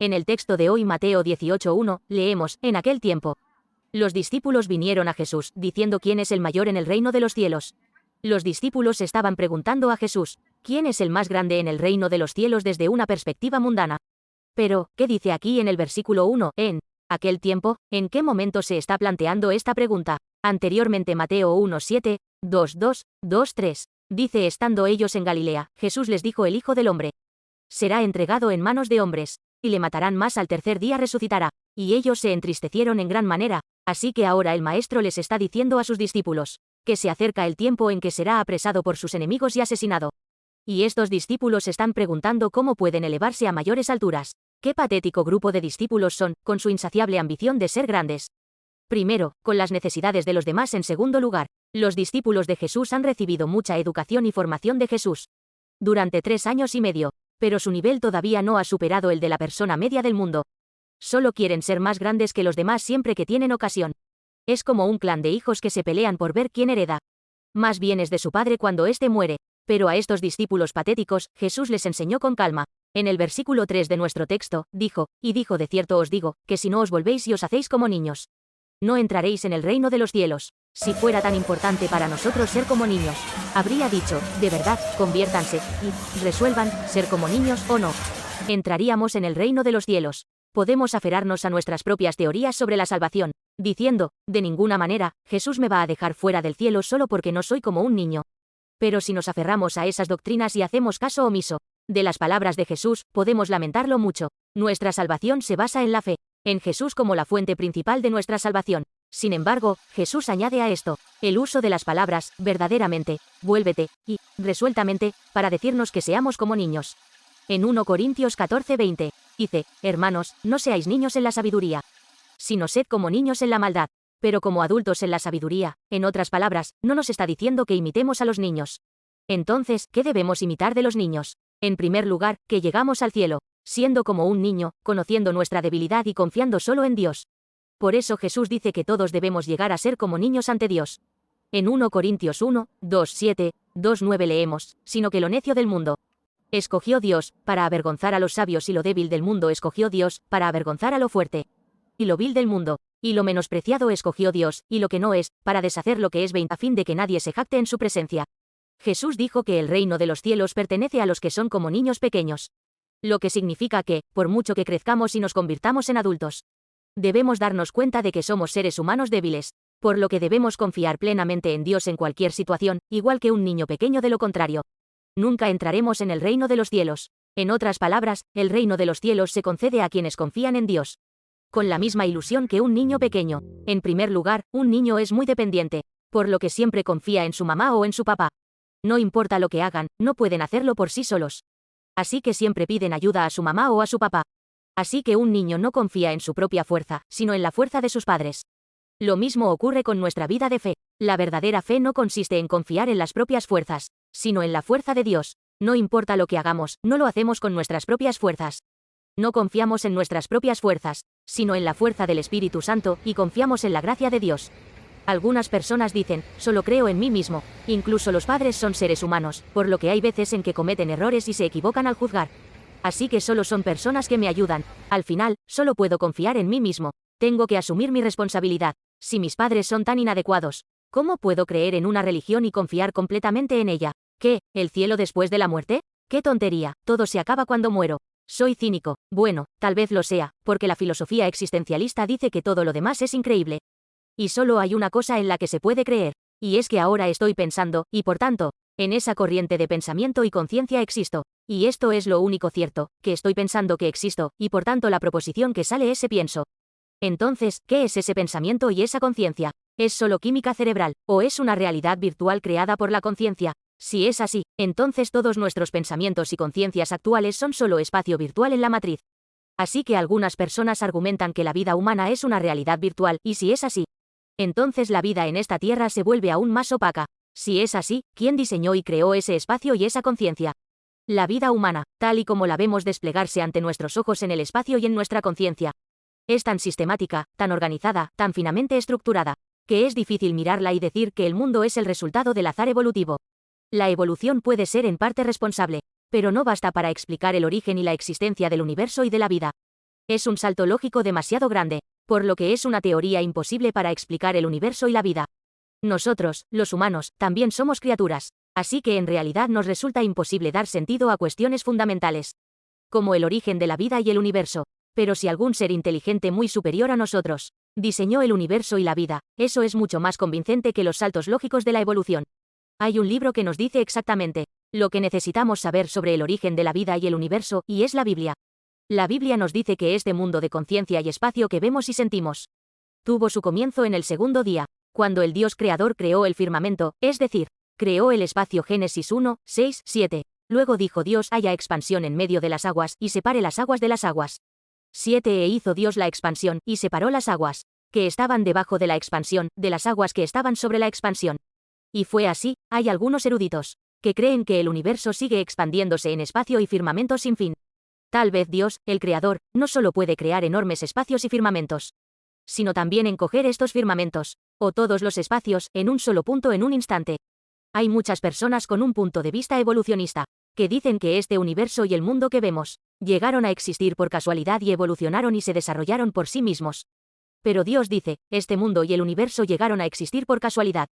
En el texto de hoy, Mateo 18:1, leemos, en aquel tiempo. Los discípulos vinieron a Jesús, diciendo quién es el mayor en el reino de los cielos. Los discípulos estaban preguntando a Jesús, ¿quién es el más grande en el reino de los cielos desde una perspectiva mundana? Pero, ¿qué dice aquí en el versículo 1? En aquel tiempo, ¿en qué momento se está planteando esta pregunta? Anteriormente Mateo 1:7, 2:2, 2:3. Dice, estando ellos en Galilea, Jesús les dijo, el Hijo del Hombre será entregado en manos de hombres, y le matarán, mas al tercer día resucitará. Y ellos se entristecieron en gran manera. Así que ahora el Maestro les está diciendo a sus discípulos que se acerca el tiempo en que será apresado por sus enemigos y asesinado. Y estos discípulos están preguntando cómo pueden elevarse a mayores alturas. Qué patético grupo de discípulos son, con su insaciable ambición de ser grandes. Primero, con las necesidades de los demás en segundo lugar. Los discípulos de Jesús han recibido mucha educación y formación de Jesús durante 3 años y medio, pero su nivel todavía no ha superado el de la persona media del mundo. Solo quieren ser más grandes que los demás siempre que tienen ocasión. Es como un clan de hijos que se pelean por ver quién hereda más bienes de su padre cuando éste muere. Pero a estos discípulos patéticos, Jesús les enseñó con calma. En el versículo 3 de nuestro texto, dijo, de cierto os digo, que si no os volvéis y os hacéis como niños, no entraréis en el reino de los cielos. Si fuera tan importante para nosotros ser como niños, habría dicho, de verdad, conviértanse, y resuelvan, ser como niños o no. Entraríamos en el reino de los cielos. Podemos aferrarnos a nuestras propias teorías sobre la salvación, diciendo, de ninguna manera, Jesús me va a dejar fuera del cielo solo porque no soy como un niño. Pero si nos aferramos a esas doctrinas y hacemos caso omiso de las palabras de Jesús, podemos lamentarlo mucho. Nuestra salvación se basa en la fe en Jesús como la fuente principal de nuestra salvación. Sin embargo, Jesús añade a esto el uso de las palabras, verdaderamente, vuélvete, y, resueltamente, para decirnos que seamos como niños. En 1 Corintios 14:20, dice, hermanos, no seáis niños en la sabiduría, sino sed como niños en la maldad, pero como adultos en la sabiduría. En otras palabras, no nos está diciendo que imitemos a los niños. Entonces, ¿qué debemos imitar de los niños? En primer lugar, que llegamos al cielo, siendo como un niño, conociendo nuestra debilidad y confiando solo en Dios. Por eso Jesús dice que todos debemos llegar a ser como niños ante Dios. En 1 Corintios 1, 2:7, 2:9 leemos, sino que lo necio del mundo escogió Dios, para avergonzar a los sabios, y lo débil del mundo escogió Dios, para avergonzar a lo fuerte. Y lo vil del mundo, y lo menospreciado escogió Dios, y lo que no es, para deshacer lo que es, a fin de que nadie se jacte en su presencia. Jesús dijo que el reino de los cielos pertenece a los que son como niños pequeños. Lo que significa que, por mucho que crezcamos y nos convirtamos en adultos, debemos darnos cuenta de que somos seres humanos débiles, por lo que debemos confiar plenamente en Dios en cualquier situación, igual que un niño pequeño. De lo contrario, nunca entraremos en el reino de los cielos. En otras palabras, el reino de los cielos se concede a quienes confían en Dios con la misma ilusión que un niño pequeño. En primer lugar, un niño es muy dependiente, por lo que siempre confía en su mamá o en su papá. No importa lo que hagan, no pueden hacerlo por sí solos. Así que siempre piden ayuda a su mamá o a su papá. Así que un niño no confía en su propia fuerza, sino en la fuerza de sus padres. Lo mismo ocurre con nuestra vida de fe. La verdadera fe no consiste en confiar en las propias fuerzas, sino en la fuerza de Dios. No importa lo que hagamos, no lo hacemos con nuestras propias fuerzas. No confiamos en nuestras propias fuerzas, sino en la fuerza del Espíritu Santo, y confiamos en la gracia de Dios. Algunas personas dicen, solo creo en mí mismo. Incluso los padres son seres humanos, por lo que hay veces en que cometen errores y se equivocan al juzgar. Así que solo son personas que me ayudan. Al final, solo puedo confiar en mí mismo. Tengo que asumir mi responsabilidad. Si mis padres son tan inadecuados, ¿cómo puedo creer en una religión y confiar completamente en ella? ¿Qué? ¿El cielo después de la muerte? ¡Qué tontería! Todo se acaba cuando muero. Soy cínico. Bueno, tal vez lo sea, porque la filosofía existencialista dice que todo lo demás es increíble. Y solo hay una cosa en la que se puede creer, y es que ahora estoy pensando, y por tanto, en esa corriente de pensamiento y conciencia existo. Y esto es lo único cierto, que estoy pensando que existo, y por tanto la proposición que sale es pienso. Entonces, ¿qué es ese pensamiento y esa conciencia? ¿Es solo química cerebral, o es una realidad virtual creada por la conciencia? Si es así, entonces todos nuestros pensamientos y conciencias actuales son solo espacio virtual en la matriz. Así que algunas personas argumentan que la vida humana es una realidad virtual, y si es así, entonces la vida en esta tierra se vuelve aún más opaca. Si es así, ¿quién diseñó y creó ese espacio y esa conciencia? La vida humana, tal y como la vemos desplegarse ante nuestros ojos en el espacio y en nuestra conciencia, es tan sistemática, tan organizada, tan finamente estructurada, que es difícil mirarla y decir que el mundo es el resultado del azar evolutivo. La evolución puede ser en parte responsable, pero no basta para explicar el origen y la existencia del universo y de la vida. Es un salto lógico demasiado grande, por lo que es una teoría imposible para explicar el universo y la vida. Nosotros, los humanos, también somos criaturas, así que en realidad nos resulta imposible dar sentido a cuestiones fundamentales, como el origen de la vida y el universo. Pero si algún ser inteligente muy superior a nosotros diseñó el universo y la vida, eso es mucho más convincente que los saltos lógicos de la evolución. Hay un libro que nos dice exactamente lo que necesitamos saber sobre el origen de la vida y el universo, y es la Biblia. La Biblia nos dice que este mundo de conciencia y espacio que vemos y sentimos tuvo su comienzo en el segundo día, cuando el Dios creador creó el firmamento, es decir, creó el espacio. Génesis 1, 6, 7. Luego dijo Dios: haya expansión en medio de las aguas, y separe las aguas de las aguas. 7. E hizo Dios la expansión, y separó las aguas que estaban debajo de la expansión, de las aguas que estaban sobre la expansión. Y fue así. Hay algunos eruditos que creen que el universo sigue expandiéndose en espacio y firmamento sin fin. Tal vez Dios, el Creador, no solo puede crear enormes espacios y firmamentos, sino también encoger estos firmamentos, o todos los espacios, en un solo punto en un instante. Hay muchas personas con un punto de vista evolucionista que dicen que este universo y el mundo que vemos llegaron a existir por casualidad y evolucionaron y se desarrollaron por sí mismos. Pero Dios dice: este mundo y el universo llegaron a existir por casualidad.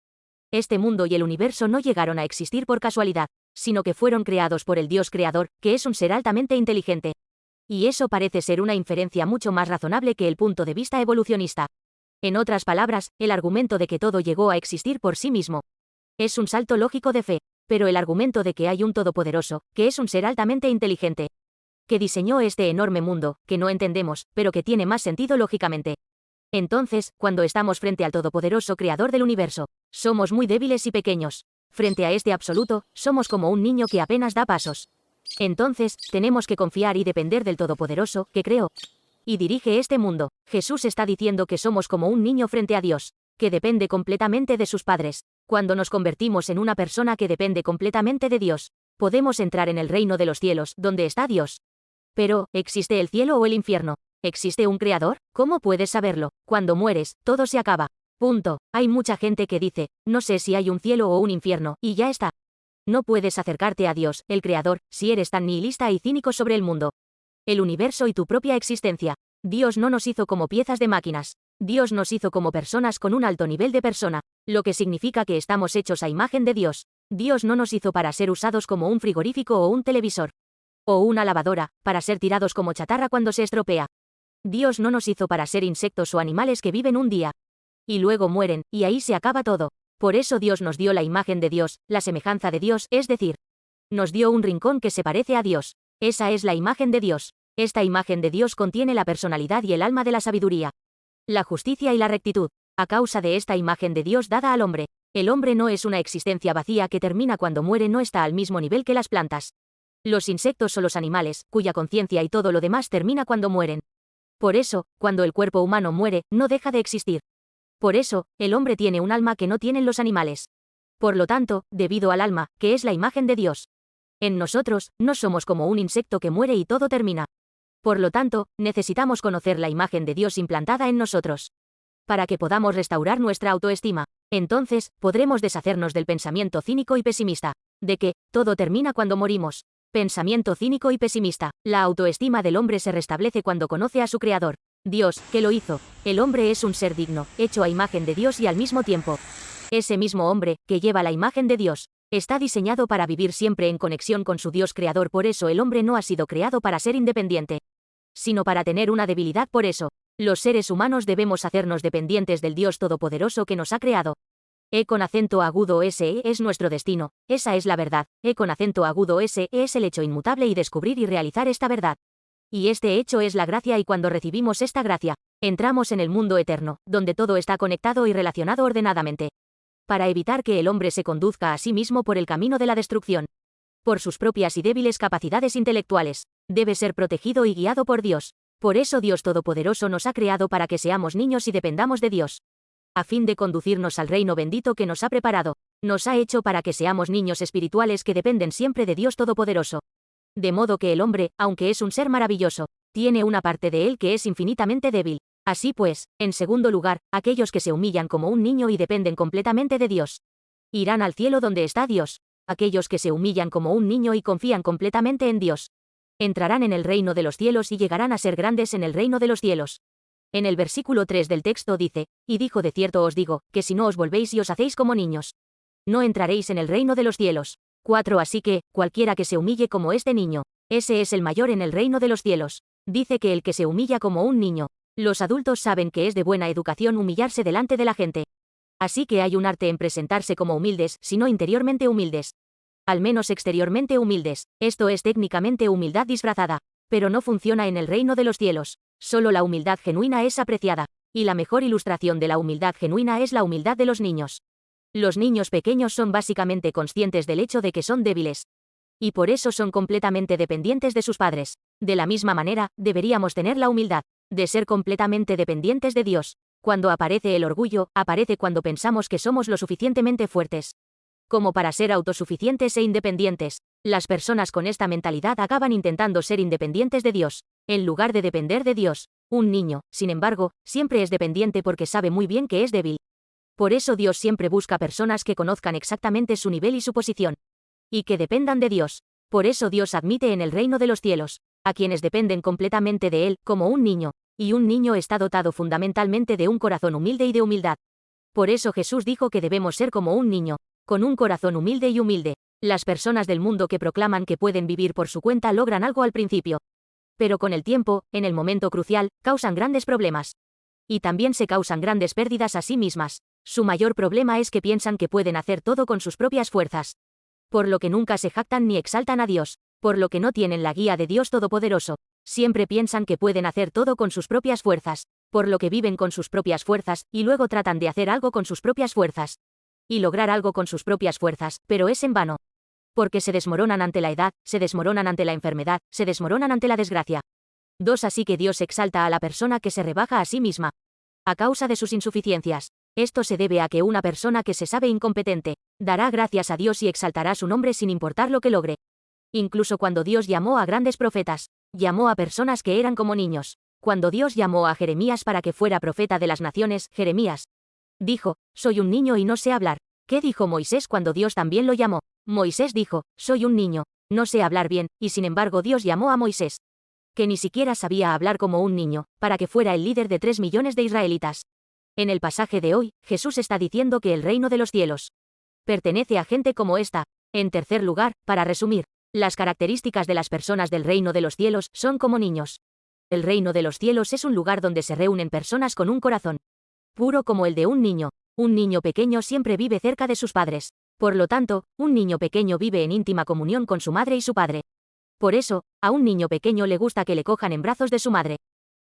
Este mundo y el universo no llegaron a existir por casualidad, sino que fueron creados por el Dios creador, que es un ser altamente inteligente. Y eso parece ser una inferencia mucho más razonable que el punto de vista evolucionista. En otras palabras, el argumento de que todo llegó a existir por sí mismo es un salto lógico de fe, pero el argumento de que hay un todopoderoso, que es un ser altamente inteligente, que diseñó este enorme mundo, que no entendemos, pero que tiene más sentido lógicamente. Entonces, cuando estamos frente al todopoderoso creador del universo, somos muy débiles y pequeños. Frente a este absoluto, somos como un niño que apenas da pasos. Entonces, tenemos que confiar y depender del todopoderoso, que creó y dirige este mundo. Jesús está diciendo que somos como un niño frente a Dios, que depende completamente de sus padres. Cuando nos convertimos en una persona que depende completamente de Dios, podemos entrar en el reino de los cielos, donde está Dios. Pero, ¿existe el cielo o el infierno? ¿Existe un creador? ¿Cómo puedes saberlo? Cuando mueres, todo se acaba. Punto. Hay mucha gente que dice: no sé si hay un cielo o un infierno, y ya está. No puedes acercarte a Dios, el creador, si eres tan nihilista y cínico sobre el mundo, el universo y tu propia existencia. Dios no nos hizo como piezas de máquinas. Dios nos hizo como personas con un alto nivel de persona, lo que significa que estamos hechos a imagen de Dios. Dios no nos hizo para ser usados como un frigorífico o un televisor, o una lavadora, para ser tirados como chatarra cuando se estropea. Dios no nos hizo para ser insectos o animales que viven un día y luego mueren, y ahí se acaba todo. Por eso Dios nos dio la imagen de Dios, la semejanza de Dios, es decir, nos dio un rincón que se parece a Dios. Esa es la imagen de Dios. Esta imagen de Dios contiene la personalidad y el alma de la sabiduría, la justicia y la rectitud. A causa de esta imagen de Dios dada al hombre, el hombre no es una existencia vacía que termina cuando muere, no está al mismo nivel que las plantas, los insectos o los animales, cuya conciencia y todo lo demás termina cuando mueren. Por eso, cuando el cuerpo humano muere, no deja de existir. Por eso, el hombre tiene un alma que no tienen los animales. Por lo tanto, debido al alma, que es la imagen de Dios, en nosotros, no somos como un insecto que muere y todo termina. Por lo tanto, necesitamos conocer la imagen de Dios implantada en nosotros, para que podamos restaurar nuestra autoestima. Entonces, podremos deshacernos del pensamiento cínico y pesimista, de que todo termina cuando morimos. Pensamiento cínico y pesimista. La autoestima del hombre se restablece cuando conoce a su Creador, Dios, que lo hizo. El hombre es un ser digno, hecho a imagen de Dios y al mismo tiempo, ese mismo hombre, que lleva la imagen de Dios, está diseñado para vivir siempre en conexión con su Dios creador. Por eso el hombre no ha sido creado para ser independiente, sino para tener una debilidad. Por eso, los seres humanos debemos hacernos dependientes del Dios Todopoderoso que nos ha creado. Con acento agudo S es nuestro destino, esa es la verdad. Con acento agudo S es el hecho inmutable y descubrir y realizar esta verdad. Y este hecho es la gracia, y cuando recibimos esta gracia, entramos en el mundo eterno, donde todo está conectado y relacionado ordenadamente, para evitar que el hombre se conduzca a sí mismo por el camino de la destrucción. Por sus propias y débiles capacidades intelectuales, debe ser protegido y guiado por Dios. Por eso Dios Todopoderoso nos ha creado para que seamos niños y dependamos de Dios, a fin de conducirnos al reino bendito que nos ha preparado. Nos ha hecho para que seamos niños espirituales que dependen siempre de Dios Todopoderoso. De modo que el hombre, aunque es un ser maravilloso, tiene una parte de él que es infinitamente débil. Así pues, en segundo lugar, aquellos que se humillan como un niño y dependen completamente de Dios, irán al cielo donde está Dios. Aquellos que se humillan como un niño y confían completamente en Dios, Entrarán en el reino de los cielos y llegarán a ser grandes en el reino de los cielos. En el versículo 3 del texto dice, y dijo: de cierto os digo, que si no os volvéis y os hacéis como niños, no entraréis en el reino de los cielos. 4 Así que, cualquiera que se humille como este niño, ese es el mayor en el reino de los cielos. Dice que el que se humilla como un niño. Los adultos saben que es de buena educación humillarse delante de la gente. Así que hay un arte en presentarse como humildes, si no interiormente humildes. Al menos exteriormente humildes. Esto es técnicamente humildad disfrazada. Pero no funciona en el reino de los cielos. Solo la humildad genuina es apreciada. Y la mejor ilustración de la humildad genuina es la humildad de los niños. Los niños pequeños son básicamente conscientes del hecho de que son débiles. Y por eso son completamente dependientes de sus padres. De la misma manera, deberíamos tener la humildad de ser completamente dependientes de Dios. Cuando aparece el orgullo, aparece cuando pensamos que somos lo suficientemente fuertes como para ser autosuficientes e independientes. Las personas con esta mentalidad acaban intentando ser independientes de Dios, en lugar de depender de Dios. Un niño, sin embargo, siempre es dependiente porque sabe muy bien que es débil. Por eso Dios siempre busca personas que conozcan exactamente su nivel y su posición, y que dependan de Dios. Por eso Dios admite en el reino de los cielos a quienes dependen completamente de Él, como un niño, y un niño está dotado fundamentalmente de un corazón humilde y de humildad. Por eso Jesús dijo que debemos ser como un niño, con un corazón humilde y humilde. Las personas del mundo que proclaman que pueden vivir por su cuenta logran algo al principio. Pero con el tiempo, en el momento crucial, causan grandes problemas. Y también se causan grandes pérdidas a sí mismas. Su mayor problema es que piensan que pueden hacer todo con sus propias fuerzas. Por lo que nunca se jactan ni exaltan a Dios. Por lo que no tienen la guía de Dios Todopoderoso. Siempre piensan que pueden hacer todo con sus propias fuerzas. Por lo que viven con sus propias fuerzas, y luego tratan de hacer algo con sus propias fuerzas. Y lograr algo con sus propias fuerzas, pero es en vano. Porque se desmoronan ante la edad, se desmoronan ante la enfermedad, se desmoronan ante la desgracia. 2 Así que Dios exalta a la persona que se rebaja a sí misma, a causa de sus insuficiencias. Esto se debe a que una persona que se sabe incompetente, dará gracias a Dios y exaltará su nombre sin importar lo que logre. Incluso cuando Dios llamó a grandes profetas, llamó a personas que eran como niños. Cuando Dios llamó a Jeremías para que fuera profeta de las naciones, Jeremías dijo: soy un niño y no sé hablar. ¿Qué dijo Moisés cuando Dios también lo llamó? Moisés dijo: soy un niño, no sé hablar bien, y sin embargo Dios llamó a Moisés, que ni siquiera sabía hablar como un niño, para que fuera el líder de 3 millones de israelitas. En el pasaje de hoy, Jesús está diciendo que el reino de los cielos pertenece a gente como esta. En tercer lugar, para resumir, las características de las personas del reino de los cielos son como niños. El reino de los cielos es un lugar donde se reúnen personas con un corazón puro como el de un niño. Un niño pequeño siempre vive cerca de sus padres. Por lo tanto, un niño pequeño vive en íntima comunión con su madre y su padre. Por eso, a un niño pequeño le gusta que le cojan en brazos de su madre.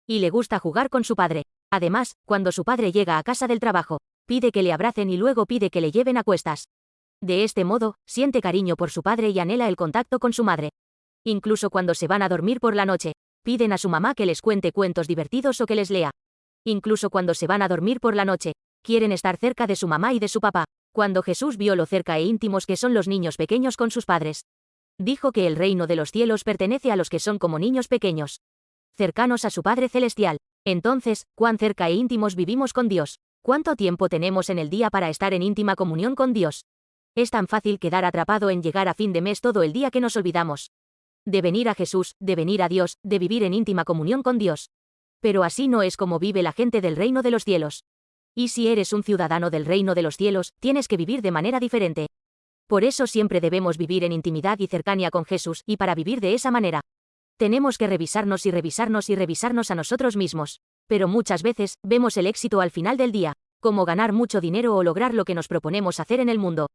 Y le gusta jugar con su padre. Además, cuando su padre llega a casa del trabajo, pide que le abracen y luego pide que le lleven a cuestas. De este modo, siente cariño por su padre y anhela el contacto con su madre. Incluso cuando se van a dormir por la noche, piden a su mamá que les cuente cuentos divertidos o que les lea. Incluso cuando se van a dormir por la noche, quieren estar cerca de su mamá y de su papá. Cuando Jesús vio lo cerca e íntimos que son los niños pequeños con sus padres, dijo que el reino de los cielos pertenece a los que son como niños pequeños, cercanos a su Padre Celestial. Entonces, ¿cuán cerca e íntimos vivimos con Dios? ¿Cuánto tiempo tenemos en el día para estar en íntima comunión con Dios? Es tan fácil quedar atrapado en llegar a fin de mes todo el día que nos olvidamos de venir a Jesús, de venir a Dios, de vivir en íntima comunión con Dios. Pero así no es como vive la gente del reino de los cielos. Y si eres un ciudadano del reino de los cielos, tienes que vivir de manera diferente. Por eso siempre debemos vivir en intimidad y cercanía con Jesús, y para vivir de esa manera, tenemos que revisarnos y revisarnos y revisarnos a nosotros mismos. Pero muchas veces, vemos el éxito al final del día, como ganar mucho dinero o lograr lo que nos proponemos hacer en el mundo.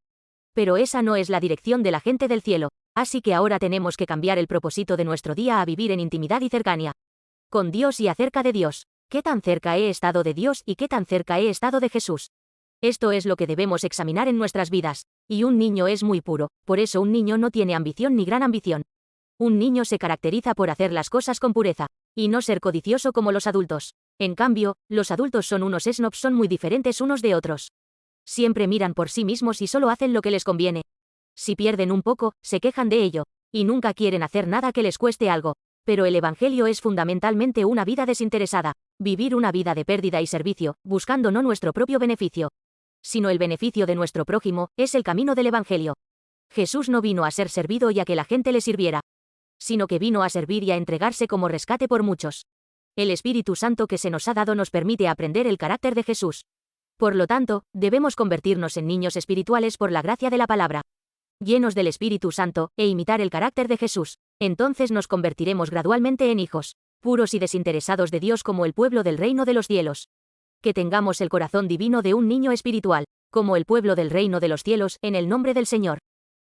Pero esa no es la dirección de la gente del cielo. Así que ahora tenemos que cambiar el propósito de nuestro día a vivir en intimidad y cercanía con Dios y acerca de Dios. ¿Qué tan cerca he estado de Dios y qué tan cerca he estado de Jesús? Esto es lo que debemos examinar en nuestras vidas. Y un niño es muy puro, por eso un niño no tiene ambición ni gran ambición. Un niño se caracteriza por hacer las cosas con pureza, y no ser codicioso como los adultos. En cambio, los adultos son unos snobs, son muy diferentes unos de otros. Siempre miran por sí mismos y solo hacen lo que les conviene. Si pierden un poco, se quejan de ello, y nunca quieren hacer nada que les cueste algo. Pero el Evangelio es fundamentalmente una vida desinteresada, vivir una vida de pérdida y servicio, buscando no nuestro propio beneficio, sino el beneficio de nuestro prójimo, es el camino del Evangelio. Jesús no vino a ser servido y a que la gente le sirviera. sino que vino a servir y a entregarse como rescate por muchos. El Espíritu Santo que se nos ha dado nos permite aprender el carácter de Jesús. Por lo tanto, debemos convertirnos en niños espirituales por la gracia de la palabra, llenos del Espíritu Santo, e imitar el carácter de Jesús. Entonces nos convertiremos gradualmente en hijos puros y desinteresados de Dios como el pueblo del reino de los cielos. Que tengamos el corazón divino de un niño espiritual, como el pueblo del reino de los cielos, en el nombre del Señor.